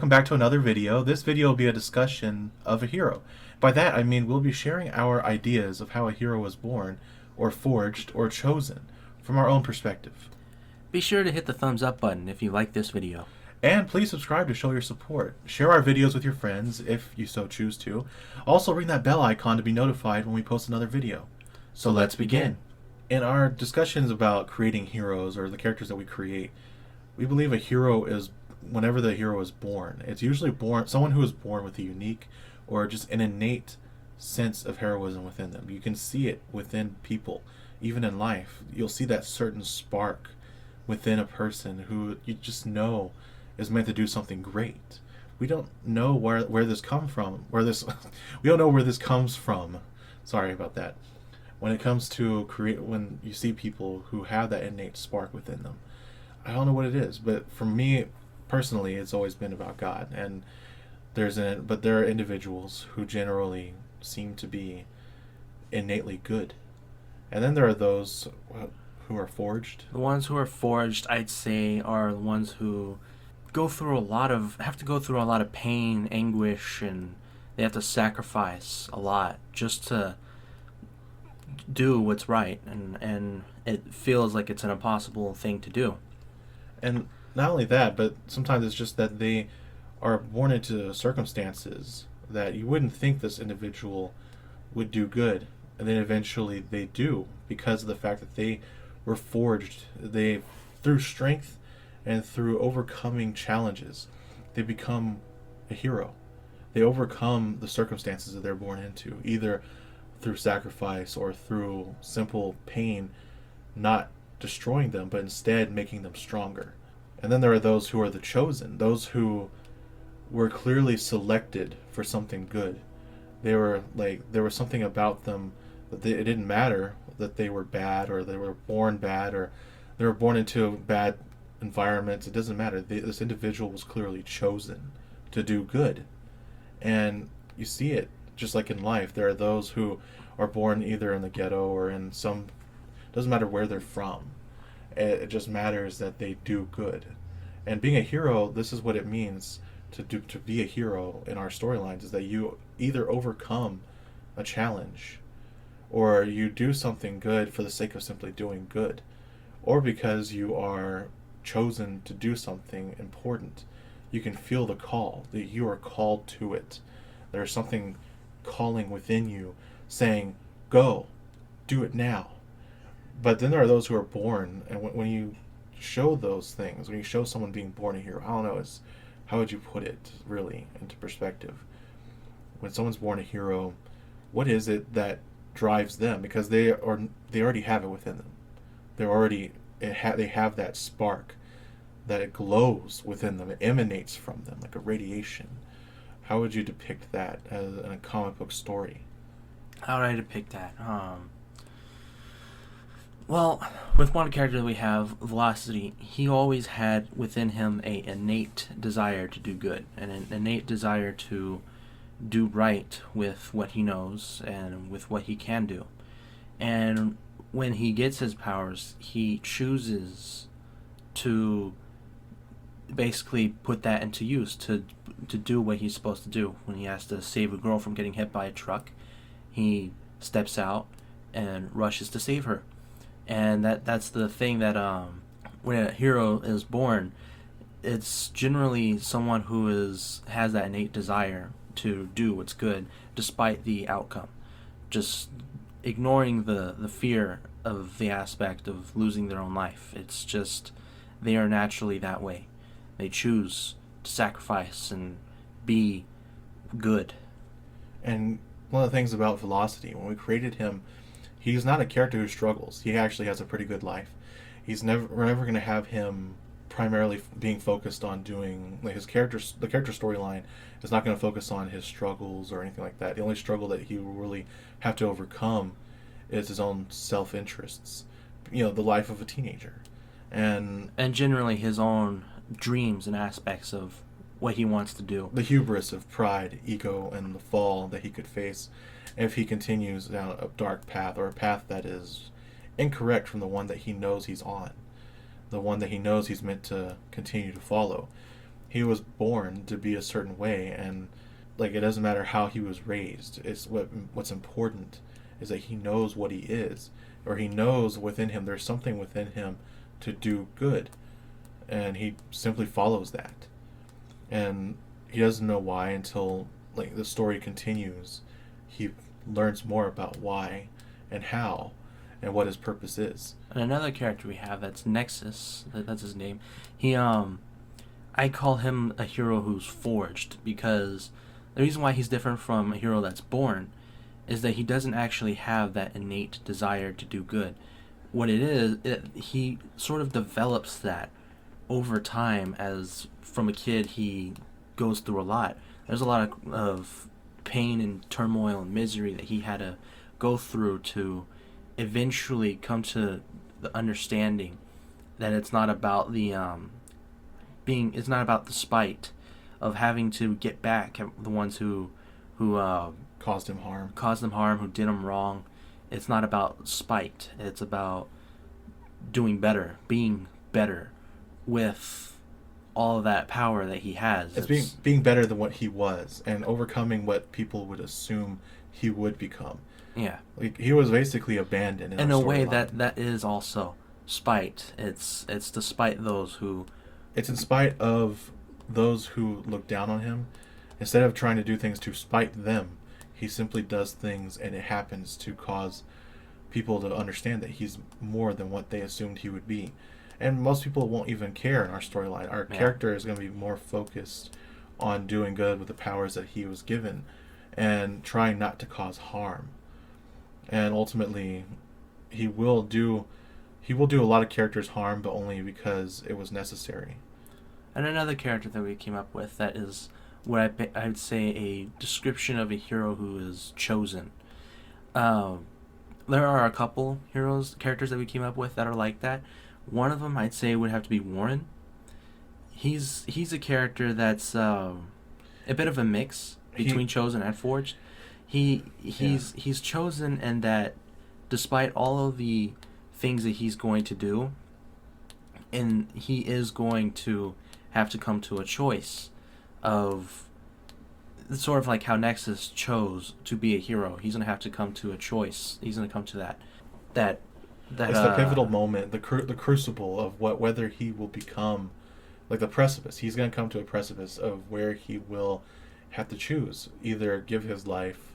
welcome back to another video. This video will be a discussion of a hero. By that I mean we'll be sharing our ideas of how a hero was born, or forged, or chosen, from our own perspective. Be sure to hit the thumbs up button if you like this video. And please subscribe to show your support. Share our videos with your friends if you so choose to. Also ring that bell icon to be notified when we post another video. So let's begin. In our discussions about creating heroes, or the characters that we create, we believe a hero is whenever the hero is born. It's usually someone who is born with a unique or just an innate sense of heroism within them. You can see it within people, even in life. You'll see that certain spark within a person who you just know is meant to do something great. We don't know where this comes from. We don't know where this comes from. Sorry about that. When it comes to when you see people who have that innate spark within them, I don't know what it is, but for me personally, it's always been about God. And but there are individuals who generally seem to be innately good, and then there are those who are forged. The ones who are forged, I'd say, are the ones who have to go through a lot of pain, anguish, and they have to sacrifice a lot just to do what's right, and it feels like it's an impossible thing to do. And not only that, but sometimes it's just that they are born into circumstances that you wouldn't think this individual would do good, and then eventually they do, because of the fact that they were forged. Through strength and through overcoming challenges, they become a hero. They overcome the circumstances that they're born into, either through sacrifice or through simple pain, not destroying them, but instead making them stronger. And then there are those who are the chosen, those who were clearly selected for something good. There was something about them that it didn't matter that they were bad, or they were born bad, or they were born into bad environments. It doesn't matter. This individual was clearly chosen to do good. And you see it just like in life. There are those who are born either in the ghetto or in some, doesn't matter where they're from. It just matters that they do good. And being a hero, this is what it means to be a hero in our storylines, is that you either overcome a challenge, or you do something good for the sake of simply doing good, or because you are chosen to do something important. You can feel the call, that you are called to it. There's something calling within you saying, go, do it now. But then there are those who are born, and when you show those things, when you show someone being born a hero, I don't know, how would you put it really into perspective? When someone's born a hero, what is it that drives them? Because they already have it within them. They have that spark, that it glows within them. It emanates from them like a radiation. How would you depict that as in a comic book story? How would I depict that? Well, with one character that we have, Velocity, he always had within him an innate desire to do good, and an innate desire to do right with what he knows and with what he can do. And when he gets his powers, he chooses to basically put that into use, to do what he's supposed to do. When he has to save a girl from getting hit by a truck, he steps out and rushes to save her. And that's the thing, that when a hero is born, it's generally someone who has that innate desire to do what's good despite the outcome, just ignoring the fear of the aspect of losing their own life. It's just they are naturally that way. They choose to sacrifice and be good. And one of the things about Velocity, when we created him, he's not a character who struggles. He actually has a pretty good life. We're never going to have him primarily being focused on doing, like, the character storyline is not going to focus on his struggles or anything like that. The only struggle that he will really have to overcome is his own self-interests. The life of a teenager. And generally his own dreams and aspects of what he wants to do. The hubris of pride, ego, and the fall that he could face if he continues down a dark path, or a path that is incorrect from the one that he knows he's on, the one that he knows he's meant to continue to follow. he was born to be a certain way, and like it doesn't matter how he was raised. It's what's important is that he knows what he is, or he knows within him there's something within him to do good, and he simply follows that. And he doesn't know why until like the story continues. He learns more about why and how and what his purpose is. And another character we have that's Nexus. That's his name. He I call him a hero who's forged because the reason why he's different from a hero that's born is that he doesn't actually have that innate desire to do good. What it is, he sort of develops that over time as from a kid he goes through a lot. There's a lot of pain and turmoil and misery that he had to go through to eventually come to the understanding that it's not about the it's not about the spite of having to get back at the ones who Caused him harm. caused them harm, who did them wrong. It's not about spite. It's about doing better, being better with all of that power that he has. It's being better than what he was and overcoming what people would assume he would become. Yeah. Like he was basically abandoned In a way storyline. that is also spite. It's to spite those who. It's in spite of those who look down on him. Instead of trying to do things to spite them, he simply does things and it happens to cause people to understand that he's more than what they assumed he would be. And most people won't even care in our storyline. Our character is going to be more focused on doing good with the powers that he was given and trying not to cause harm. And ultimately, he will do a lot of characters harm, but only because it was necessary. And another character that we came up with that is what I would say a description of a hero who is chosen. There are a couple characters that we came up with that are like that. One of them I'd say would have to be Warren. He's a character that's a bit of a mix between chosen and forged. He's chosen, and that despite all of the things that he's going to do, and he is going to have to come to a choice of sort of like how Nexus chose to be a hero. He's going to have to come to a choice. He's going to come to that it's the pivotal moment, the crucible of whether he will become like the precipice. He's going to come to a precipice of where he will have to choose, either give his life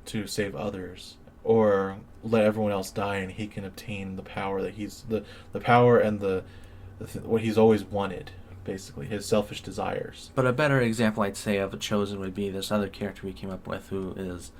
to save others or let everyone else die, and he can obtain the power that he's the power and what he's always wanted, basically his selfish desires. But a better example I'd say of a chosen would be this other character we came up with who is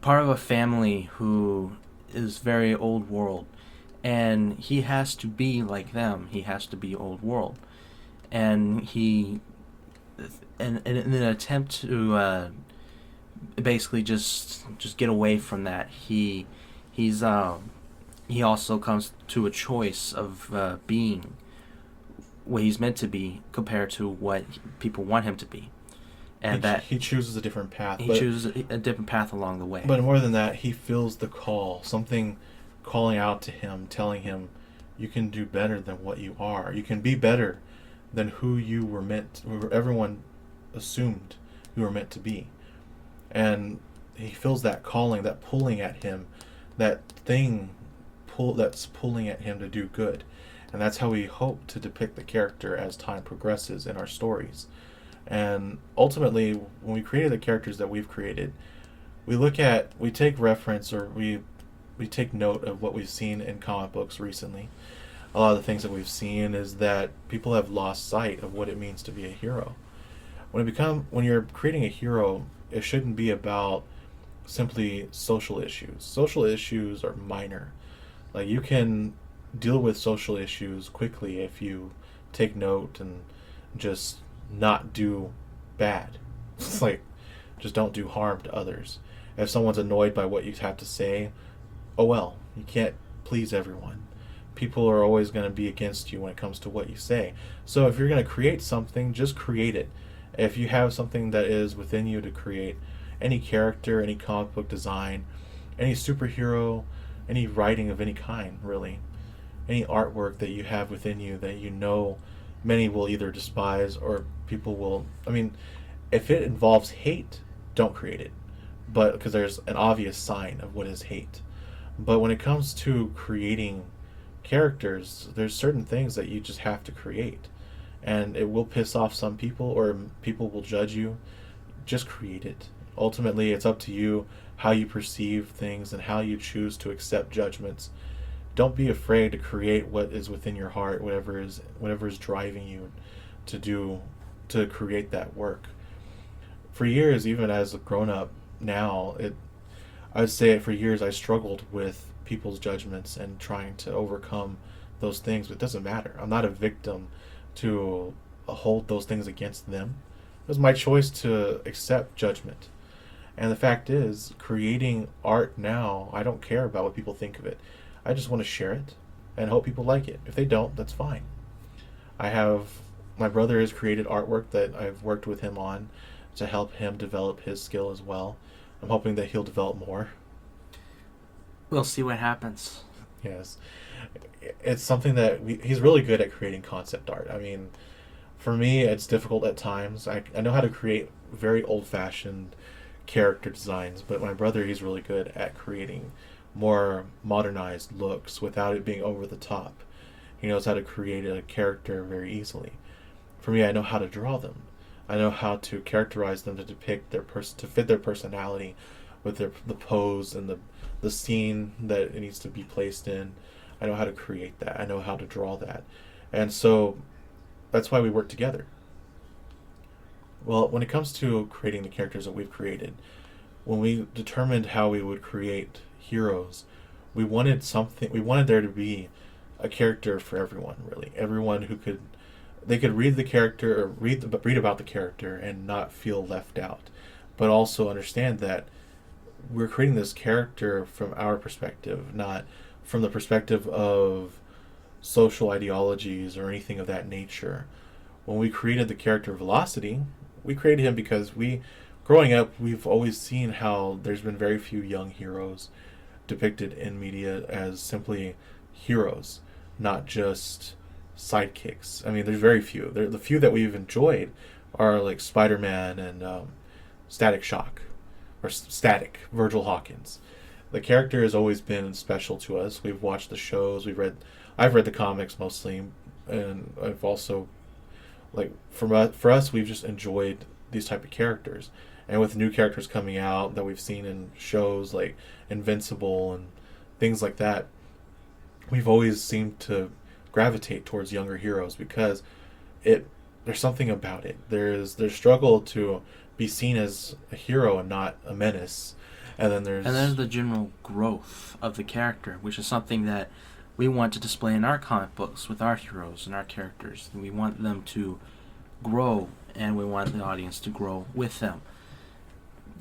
part of a family who is very old world, and he has to be like them. He has to be old world, and in an attempt to basically just get away from that, he also comes to a choice of being what he's meant to be compared to what people want him to be, and he chooses a different path. He chooses a different path along the way. But more than that, he feels the call, something calling out to him, telling him, "You can do better than what you are. You can be better than who everyone assumed you were meant to be." And he feels that calling, that pulling at him, that thing that's pulling at him to do good. And that's how we hope to depict the character as time progresses in our stories. And ultimately, when we created the characters that we've created, we take reference, or we take note of what we've seen in comic books recently. A lot of the things that we've seen is that people have lost sight of what it means to be a hero. When you're creating a hero, it shouldn't be about simply social issues. Social issues are minor. Like, you can deal with social issues quickly if you take note and just not do bad. It's like, just don't do harm to others. If someone's annoyed by what you have to say, oh well, you can't please everyone. People are always going to be against you when it comes to what you say. So if you're going to create something, just create it. If you have something that is within you to create, any character, any comic book design, any superhero, any writing of any kind, really, any artwork that you have within you that you know many will either despise or people will. I mean, if it involves hate, don't create it, but because there's an obvious sign of what is hate. But when it comes to creating characters, there's certain things that you just have to create, and it will piss off some people, or people will judge you. Just create it. Ultimately, it's up to you how you perceive things and how you choose to accept judgments. Don't be afraid to create what is within your heart, whatever is driving you to do to create that work. For years, even as a grown up now, it I would say for years I struggled with people's judgments and trying to overcome those things, but it doesn't matter. I'm not a victim to hold those things against them. It was my choice to accept judgment. And the fact is, creating art now, I don't care about what people think of it. I just want to share it and hope people like it. If they don't, that's fine. I have my brother has created artwork that I've worked with him on to help him develop his skill as well. I'm hoping that he'll develop more. We'll see what happens. Yes. It's something that he's really good at creating concept art. I mean, for me, it's difficult at times. I know how to create very old-fashioned character designs, but my brother, he's really good at creating more modernized looks without it being over the top. He knows how to create a character very easily. For me, I know how to draw them. I know how to characterize them to depict their to fit their personality with the pose and the scene that it needs to be placed in. I know how to create that. I know how to draw that. And so that's why we work together. Well, when it comes to creating the characters that we've created, when we determined how we would create heroes, we wanted there to be a character for everyone, really. Everyone who could they could read the character or read about the character and not feel left out, but also understand that we're creating this character from our perspective, not from the perspective of social ideologies or anything of that nature. When we created the character Velocity, we created him because growing up, we've always seen how there's been very few young heroes depicted in media as simply heroes, not just sidekicks. I mean, there's very few. The few that we've enjoyed are like Spider-Man and Static Shock, or Static, Virgil Hawkins. The character has always been special to us. We've watched the shows. I've read the comics mostly, and I've also for us, we've just enjoyed these type of characters. And with new characters coming out that we've seen in shows like Invincible and things like that, we've always seemed to gravitate towards younger heroes because there's something about it. There's struggle to be seen as a hero and not a menace. And then there's the general growth of the character, which is something that we want to display in our comic books with our heroes and our characters. We want them to grow, and we want the audience to grow with them,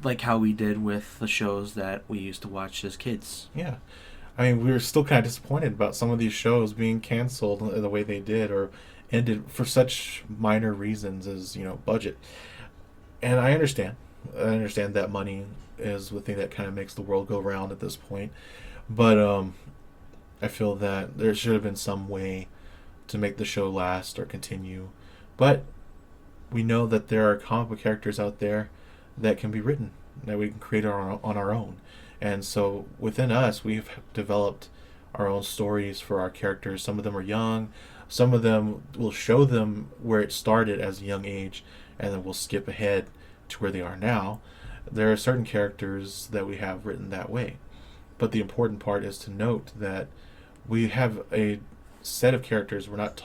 like how we did with the shows that we used to watch as kids. Yeah. I mean, we were still kind of disappointed about some of these shows being canceled the way they did or ended for such minor reasons as, budget. And I understand. That money is the thing that kind of makes the world go round at this point. But I feel that there should have been some way to make the show last or continue. But we know that there are comic book characters out there that can be written, that we can create on our own. And so within us, we've developed our own stories for our characters. Some of them are young. Some of them will show them where it started as a young age, and then we'll skip ahead to where they are now. There are certain characters that we have written that way. But the important part is to note that we have a set of characters. We're not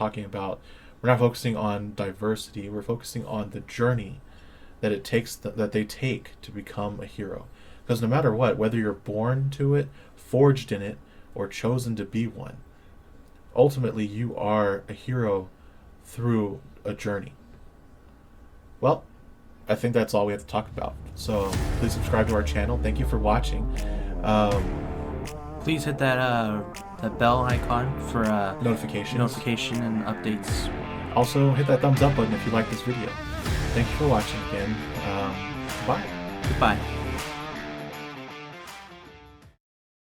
focusing on diversity. We're focusing on the journey that they take to become a hero. Because no matter what, whether you're born to it, forged in it, or chosen to be one, ultimately you are a hero through a journey. Well, I think that's all we have to talk about. So please subscribe to our channel. Thank you for watching. Please hit that bell icon for notification and updates. Also, hit that thumbs up button if you like this video. Thank you for watching again. Bye. Goodbye.